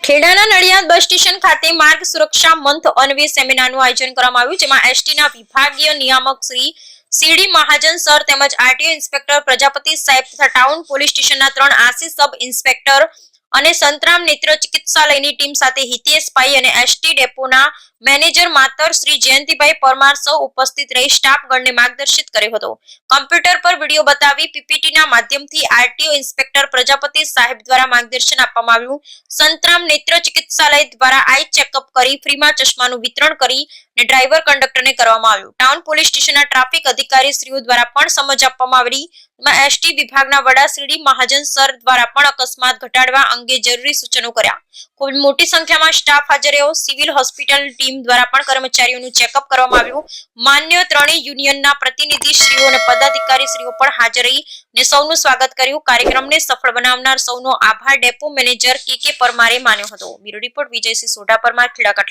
ખેડાના Nadiad bus station ખાતે માર્ગ સુરક્ષા મંથ અન્વયે સેમિનારનું આયોજન કરવામાં આવ્યું, જેમાં એસટીના વિભાગીય નિયામક શ્રી સીડી મહાજન સર તેમજ આરટીઓ ઇન્સ્પેક્ટર પ્રજાપતિ સાહેબ તથા ટાઉન પોલીસ સ્ટેશનના 3 આશિષ સબ ઇન્સ્પેક્ટર અને સંતરામ નેત્ર ચિકિત્સાલયની ટીમ સાથે હિતેશભાઈ અને એસટી ડેપોના મેનેજર માતર શ્રી જયંતિભાઈ પરમાર સૌ ઉપસ્થિત રહી સ્ટાફ ગણને માર્ગદર્શિત કર્યો હતો। કમ્પ્યુટર પર વિડીયો બતાવી પીપીટીના માધ્યમથી આરટીઓ ઇન્સ્પેક્ટર પ્રજાપતિ સાહેબ દ્વારા માર્ગદર્શન આપવામાં આવ્યું। સંતરામ નેત્ર ચિકિત્સાલય દ્વારા આઈ ચેકઅપ કરી ફ્રીમાં ચશ્માનું વિતરણ કરી અને ડ્રાઈવર કંડક્ટરને કરવામાં આવ્યું। ટાઉન પોલીસ સ્ટેશનના ટ્રાફિક અધિકારી શ્રીઓ દ્વારા પણ સમજ આપવામાં આવી। એસટી વિભાગના વડા સીડી મહાજન સર દ્વારા પણ અકસ્માત ઘટાડવા અંગે જરૂરી સૂચનો કર્યા। ખૂબ મોટી સંખ્યામાં સ્ટાફ હાજર રહ્યો। સિવિલ હોસ્પિટલ ટીમ દ્વારા પણ કર્મચારીઓનું ચેકઅપ કરવામાં આવ્યું। માન્ય ત્રણેય યુનિયનના પ્રતિનિધિ શ્રીઓ અને પદાધિકારી શ્રીઓ પણ હાજર રહી અને સૌનું સ્વાગત કર્યું। કાર્યક્રમને સફળ બનાવનાર સૌનો આભાર ડેપો મેનેજર કે પરમારે માન્યો હતો। Bureau report Vijaysinh Sodha Parmar, Kheda કઠલા।